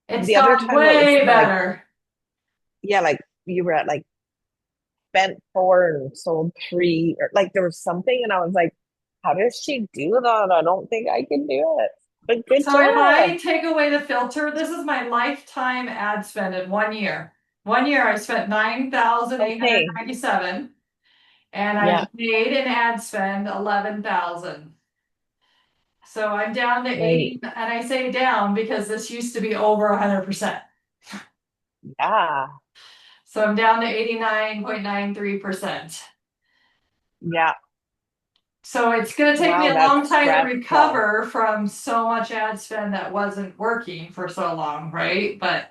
It's The other gone time it was way like, better. yeah, like you were at like spent 4 and sold 3, or like there was something, and I was like, how does she do that? I don't think I can do it. But good So if I job. take away the filter, this is my lifetime ad spend in 1 year. 1 year I spent Okay. 9,897 and Yeah. I've made an ad spend 11,000. So I'm down to Right. 80, and I say down because this used to be over 100%. Yeah. So I'm down to 89.93%. Yeah. So it's going to take me Wow, a long that's time to stressful. recover from so much ad spend that wasn't working for so long, right? But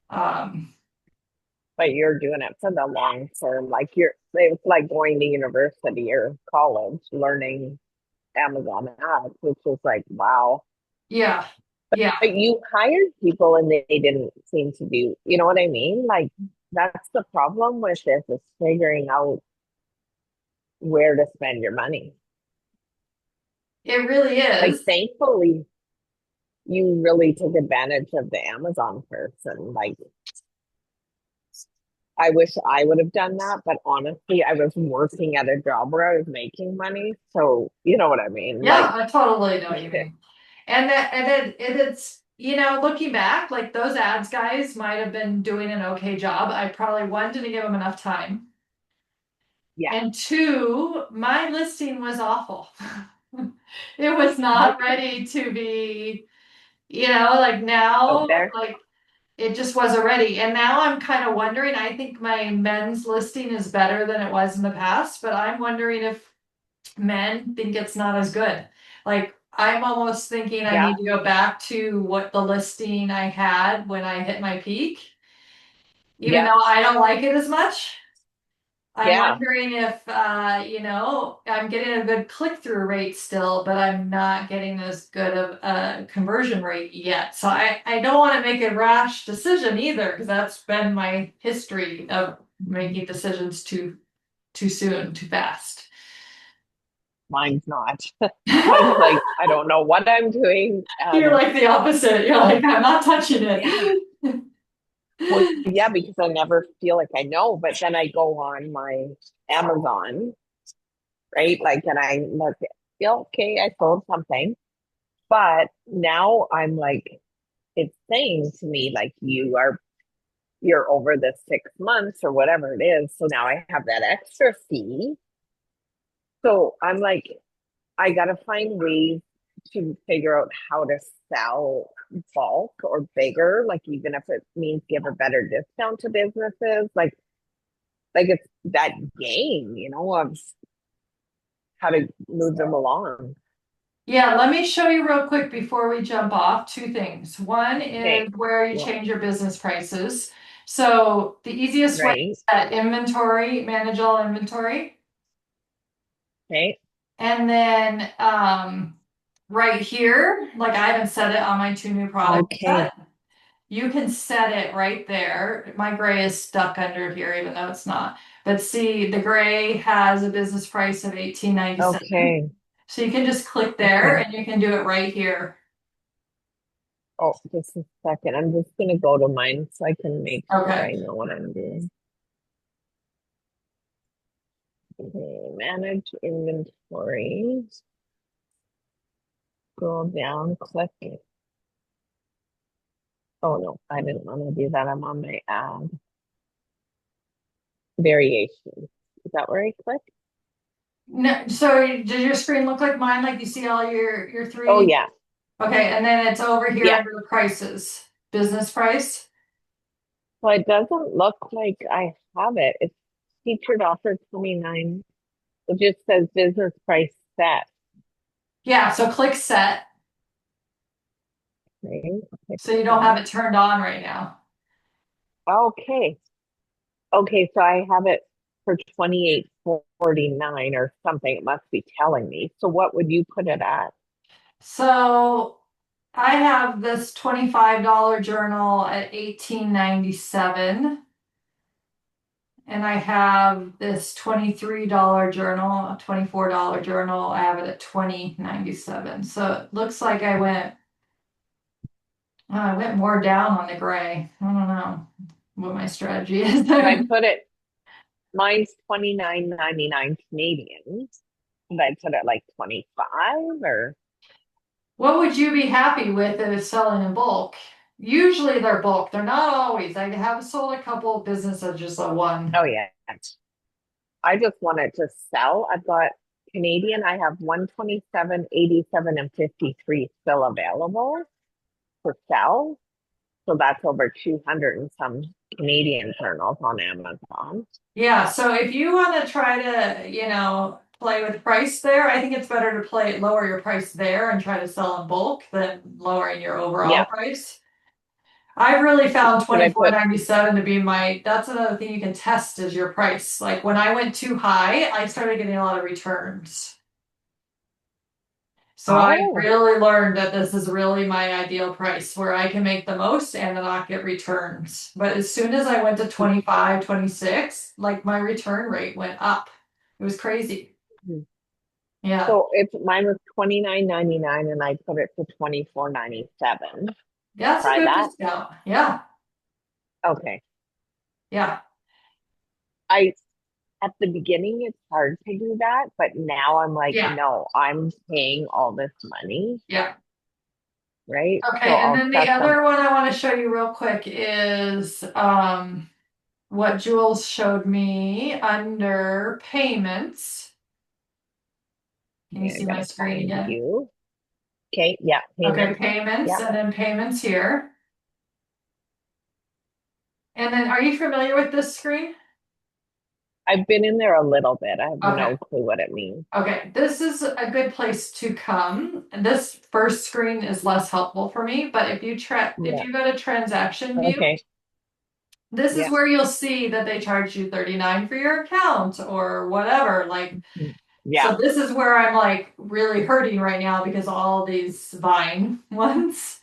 um, But you're doing it for the long term. Like it's like going to university or college, learning Amazon ads, which is like, wow. yeah, yeah, But you hired people and they didn't seem to do, you know what I mean? Like that's the problem with this is figuring out where to spend your money. it really Like is. thankfully you really took advantage of the Amazon person. Like I wish I would have done that, but honestly, I was working at a job where I was making money. So, you know what I mean? Yeah, Like, I totally know what you mean. And it's, looking back, like those ads guys might have been doing an okay job. I probably one didn't give them enough time. yeah, And two, my listing was awful. It was not okay, ready to be, like out now, there. like it just wasn't ready. And now I'm kind of wondering, I think my men's listing is better than it was in the past, but I'm wondering if men think it's not as good. Like I'm almost thinking I Yeah, need to go back to what the listing I had when I hit my peak, even yeah, though I don't like it as much. I'm yeah. wondering if, I'm getting a good click-through rate still, but I'm not getting as good of a conversion rate yet. So I don't want to make a rash decision either, because that's been my history of making decisions too soon, too fast. Mine's not. Mine's like, I don't know what I'm doing. You're And like the opposite. You're like, um, I'm not touching yeah, it. well, yeah, because I never feel like I know, but then I go on my Amazon, right? Like, and I look, yeah, okay, I sold something, but now I'm like, it's saying to me, like, you're over the 6 months or whatever it is. So now I have that extra fee. So I'm like, I gotta find ways to figure out how to sell bulk or bigger, like even if it means give a better discount to businesses, like it's that game, of how to move them along. Yeah, let me show you real quick before we jump off two things. One Okay. is where you Well, change your business prices. So the easiest way right. is that inventory, manage all inventory. Okay. And then right here, like I haven't set it on my two new products Okay. yet. You can set it right there. My gray is stuck under here, even though it's not. But see, the gray has a business price of 18.97. Okay. So you can just click there Okay. and you can do it right here. Oh, just a second. I'm just gonna go to mine so I can make sure Okay. I know what I'm doing. Okay, manage inventory. Scroll down, click. Oh no, I didn't want to do that. I'm on my ad variations. Is that where I click? No, so does your screen look like mine? Like you see all your Oh three? yeah, Okay, and then it's over here yeah. under the prices, business price. So it doesn't look like I have it. It's featured offer 29. It just says business price set. Yeah, so click set. Okay, click So you don't have set. it turned on right now. Okay. Okay, so I have it for 28.49 or something. It must be telling me. So what would you put it at? So I have this $25 journal at 18.97, and I have this $23 journal, $24 journal. I have it at 20.97. So it looks like I went more down on the gray. I don't know what my strategy is Should I there. put it? Mine's 29.99 Canadian. Should I put it like 25 or? What would you be happy with if it's selling in bulk? Usually they're bulk. They're not always. I have sold a couple of businesses, just a one. Oh yeah. I just wanted to sell. I've got Canadian. I have 127, 87, and 53 still available for sell. So that's over 200 and some Canadian journals on Amazon. Yeah, so if you want to try to, play with price there, I think it's better to lower your price there and try to sell in bulk than lowering your overall Yeah. price. I've really found Should I twenty-four put, ninety seven to be that's another thing you can test is your price. Like when I went too high, I started getting a lot of returns. So I oh, really learned that this is really my ideal price where I can make the most and not get returns. But as soon as I went to 25, 26, like my return rate went up. It was crazy. Yeah. so if mine was 29.99 and I put it to 24.97, Yeah, that's a try good that. discount. Yeah. Okay. Yeah. I at the beginning it's hard to do that, but now I'm like, Yeah, no, I'm paying all this money, yeah. right? So Okay, and I'll then the set them. other one I want to show you real quick is what Jules showed me under payments. Can you Okay, I see my gotta screen find again? you. Okay, yeah, Okay, payment. payments Yeah. and then payments here. And then are you familiar with this screen? I've been in there a little bit. I have Okay. no clue what it means. Okay, this is a good place to come. This first screen is less helpful for me, but if Yeah. you go to transaction view, Okay. this is Yeah. where you'll see that they charge you 39 for your account or whatever. Like, Mhm. Yeah. so this is where I'm like really hurting right now because all these Vine ones,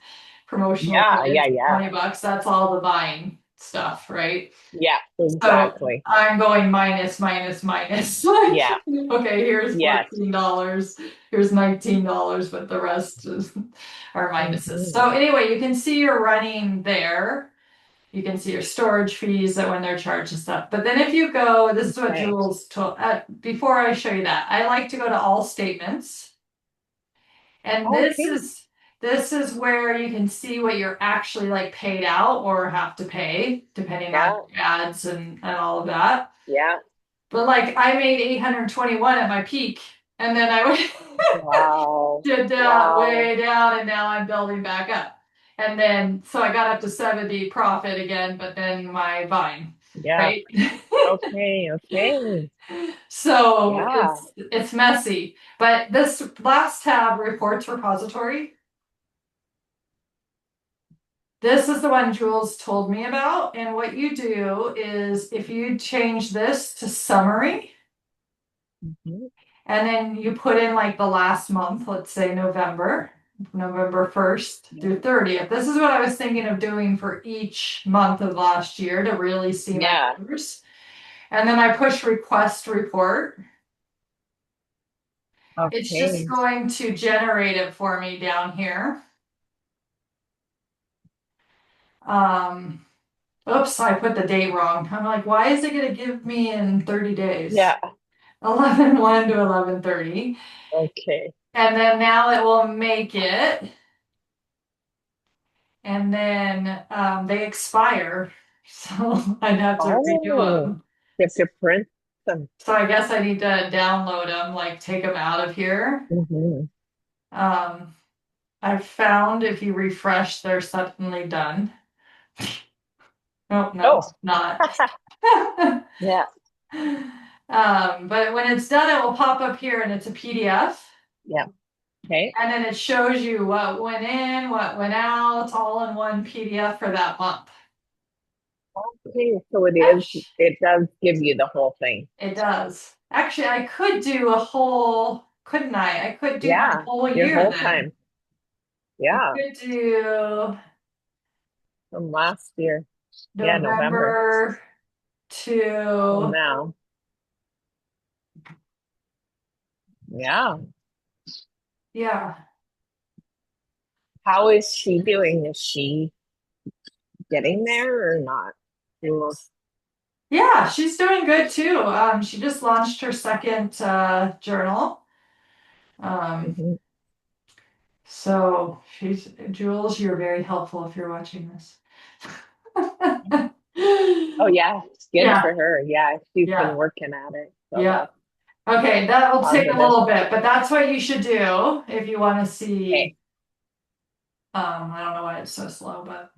promotional Yeah. Yeah. coins, Yeah. $20, that's all the Vine stuff, right? Yeah. So Exactly. I'm going minus, minus, minus. Like, Yeah. okay, here's Yes. $14, here's $19, but the rest are minuses. Hmm. So anyway, you can see you're running there. You can see your storage fees that when they're charged and stuff. But then if you go, this is what Okay. Jules told, before I show you that, I like to go to all statements. And Okay. this is where you can see what you're actually like paid out or have to pay, depending on Yeah. ads and all of that. Yeah. But like I made 821 at my peak, and then I Wow. did that Wow. way down, and now I'm building back up. And then so I got up to 70 profit again, but then my Vine, Yeah. right? Okay. Okay. So Yeah. it's messy. But this last tab, reports repository, this is the one Jules told me about. And what you do is if you change this to summary, Mhm. and then you put in like the last month, let's say November 1st Yeah. through 30th. This is what I was thinking of doing for each month of last year to really see my Yeah. numbers. And then I push request report. It's just Okay. going to generate it for me down here. Um, Oops, I put the date wrong. I'm like, why is it going to give me in 30 days? Yeah. 11/1 to 11/30. Okay. And then now it will make it. And then they expire. So I'd have to redo Oh, them. you have to print them. So I guess I need to download them, like take them out of here. Hmm. Um, I've found if you refresh, they're suddenly done. Oh, no, Oh, not. yeah. But when it's done, it will pop up here and it's a PDF. Yeah. Okay. And then it shows you what went in, what went out, all in one PDF for that month. Okay. So it is, Actually, it does give you the whole thing. it does. Actually, I could do a whole, couldn't I? I could do my Yeah. whole Your year whole then. time. I Yeah. could do From last year. Yeah. November. November Well, to, now. Yeah. yeah. How is she doing? Is she getting there or not? Well, Yeah, she's doing good too. She just launched her second journal. Um, mhm. so Jules, you're very helpful if you're watching this. Oh, yeah. It's good Yeah, for her. Yeah. She's been yeah, working at it. So yeah. that's Okay, that will take a positive. little bit, but that's what you should do if you want to Okay. see. I don't know why it's so slow, but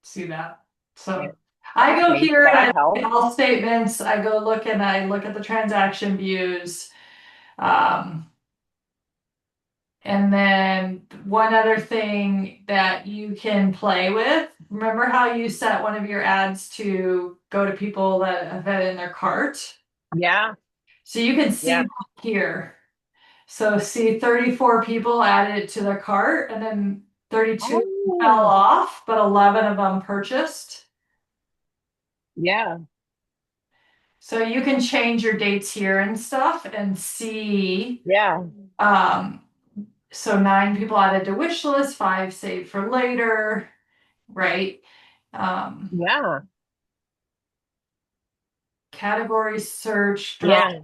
see that. Yeah. So I go Okay. here and I That look at helps. all statements. I go look and I look at the transaction views. Um, and then one other thing that you can play with. Remember how you set one of your ads to go to people that have it in their cart? Yeah. So you can see Yeah. here. So see 34 people added it to their cart and then 32 fell Oh, off, but 11 of them purchased. yeah. So you can change your dates here and stuff and see. Yeah. Um, so 9 people added to wish list, 5 saved for later, right? Um, Yeah. category search drop. Yeah.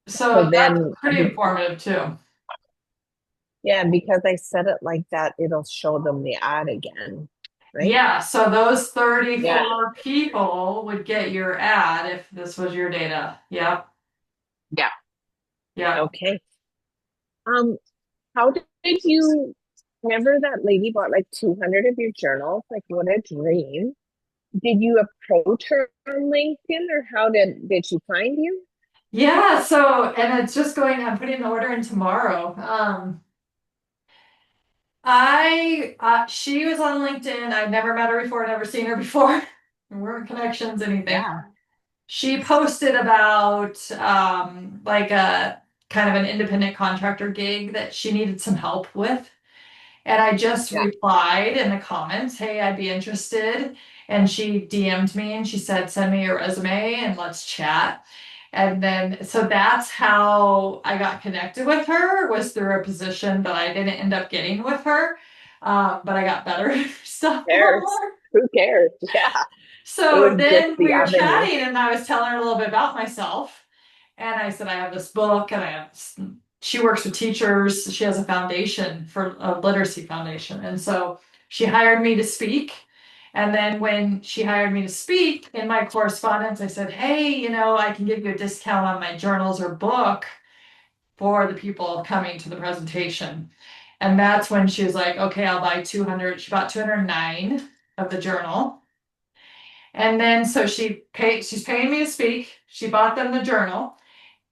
So So that's then, pretty informative too. yeah, because I said it like that, it'll show them the ad again, right? Yeah, so those Yeah. 34 people would get your ad if this was your data. Yep. Yeah. Yep. Okay. Um, how did you remember that lady bought like 200 of your journals? Like, what a dream. Did you approach her on LinkedIn or how did she find you? Yeah, so and it's just going, I'm putting the order in tomorrow. She was on LinkedIn. I'd never met her before, never seen her before. There weren't connections, anything. Yeah. She posted about like a kind of an independent contractor gig that she needed some help with. And I just Yeah. replied in the comments, hey, I'd be interested. And she DM'd me and she said, send me your resume and let's chat. And then, so that's how I got connected with her, was through a position that I didn't end up getting with her. But I got better stuff Who for cares? her. Who cares? Yeah. It So was just then the we were avenue. chatting and I was telling her a little bit about myself. And I said, I have this book and I have, she works with teachers. She has a foundation for a literacy foundation. And so she hired me to speak. And then when she hired me to speak in my correspondence, I said, hey, I can give you a discount on my journals or book for the people coming to the presentation. And that's when she was like, okay, I'll buy 200. She bought 209 of the journal. And then so she's paying me to speak. She bought them the journal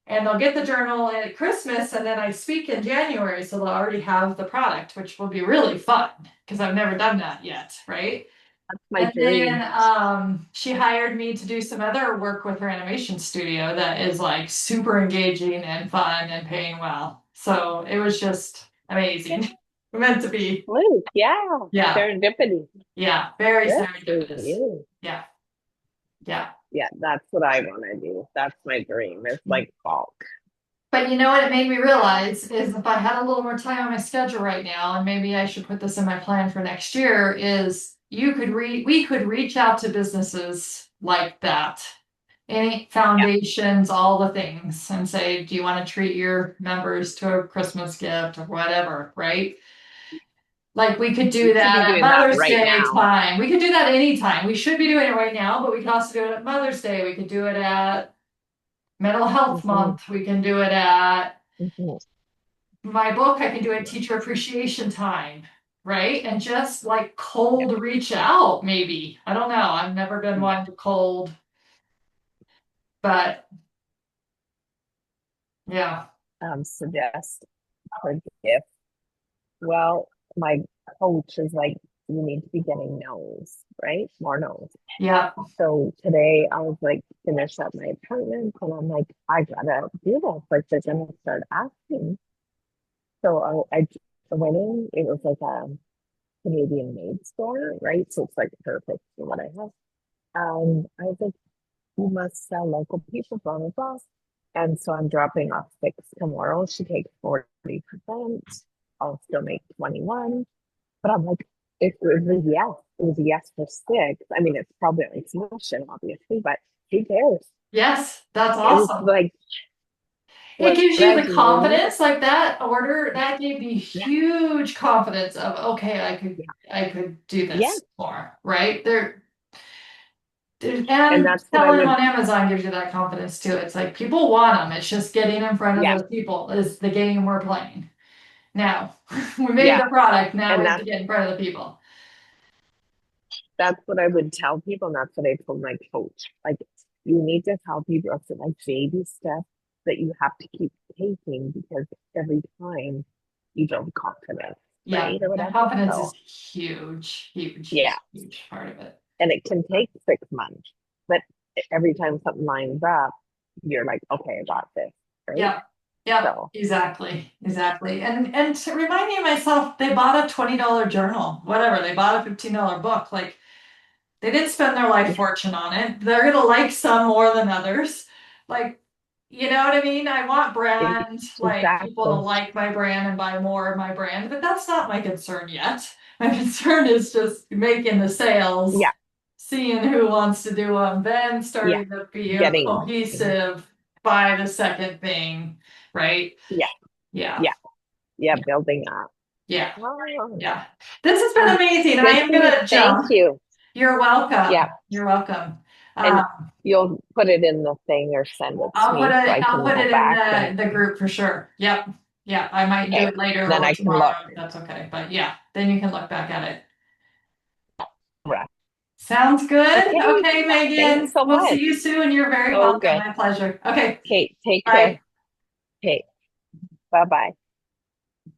and they'll get the journal at Christmas and then I speak in January. So they'll already have the product, which will be really fun because I've never done that yet. Right. That's my And then dream. she hired me to do some other work with her animation studio that is like super engaging and fun and paying well. So it was just amazing. Meant to be. Luke, yeah. Yeah. Serendipity. Yeah. Very Good for serendipitous. you. Yeah. Yeah. Yeah, that's what I want to do. That's my dream. It's like bulk. But you know what it made me realize is if I had a little more time on my schedule right now, and maybe I should put this in my plan for next year, is we could reach out to businesses like that, any Yeah. foundations, all the things, and say, do you want to treat your members to a Christmas gift or whatever, right? Like we could do We should that be at doing that Mother's right Day now. time. We could do that anytime. We should be doing it right now, but we could also do it at Mother's Day. We could do it at Mental Health Hmm. Month. We can do it at Hmm. my book. I can do a teacher appreciation time, right? And just like Yeah. cold reach out, maybe. I don't know. I've never been Yeah. one to cold, but yeah. Suggest for gift. Well, my coach is like, you need to be getting no's, right? More no's. Yeah. So today I was like, finish up my appointment, and I'm like, I gotta do this. Like they're gonna start asking. So I went in. It was like a Canadian made store, right? So it's like perfect for what I have. I was like, you must sell local people, blah blah blah. And so I'm dropping off six tomorrow. She takes 40%. I'll still make 21. But I'm like, it was a yes. It was a yes for six. I mean, it's probably like commission, obviously, but who cares? Yes, that's It was awesome. like It what gives you I the dreamed. confidence, like that order, that gave me Yeah, huge confidence of okay, yeah, I could do yeah. this more, right? And And that's what I selling them would, on Amazon gives you that confidence too. It's like people want them. It's just getting in front of yeah, those people is the game we're playing. Now, we made yeah. the product. Now we And have to get in front of the people. that's what I would tell people. And that's what I told my coach. Like, you need to tell people it's like baby steps that you have to keep taking because every time you build confidence, Yeah, right? Or and whatever. confidence is So, huge, huge, yeah. huge, huge part of it. And it can take 6 months, but every time something lines up, you're like, okay, I got this, right? Yeah. Yep, So, exactly, exactly. And to remind me of myself, they bought a $20 journal, whatever. They bought a $15 book. Like they didn't spend their life yeah, fortune on it. They're gonna like some more than others. Like, you know what I mean? I want brand, like people to exactly. like my brand and buy more of my brand, but that's not my concern yet. My concern is just making the sales Yeah, seeing who wants to do them, then Yeah, starting to be a getting, cohesive by the second thing, right? yeah, Yeah, yeah, yeah, yeah, building up. yeah, Oh, yeah. This has been amazing. I good am to meet. gonna Thank jump. you. You're Yeah, welcome. You're welcome. and Um, you'll put it in the thing or send it to me so I I'll can put go it in back and the group for sure. Yep. Yeah, I might do okay. it later Then or I can look. tomorrow if that's okay. But yeah, then you can look back at it. Right. Sounds good. Okay, Okay, thanks Megan. so We'll see much. you soon. You're very So welcome. good. My pleasure. Okay. Okay, take care. Bye. Okay, bye bye.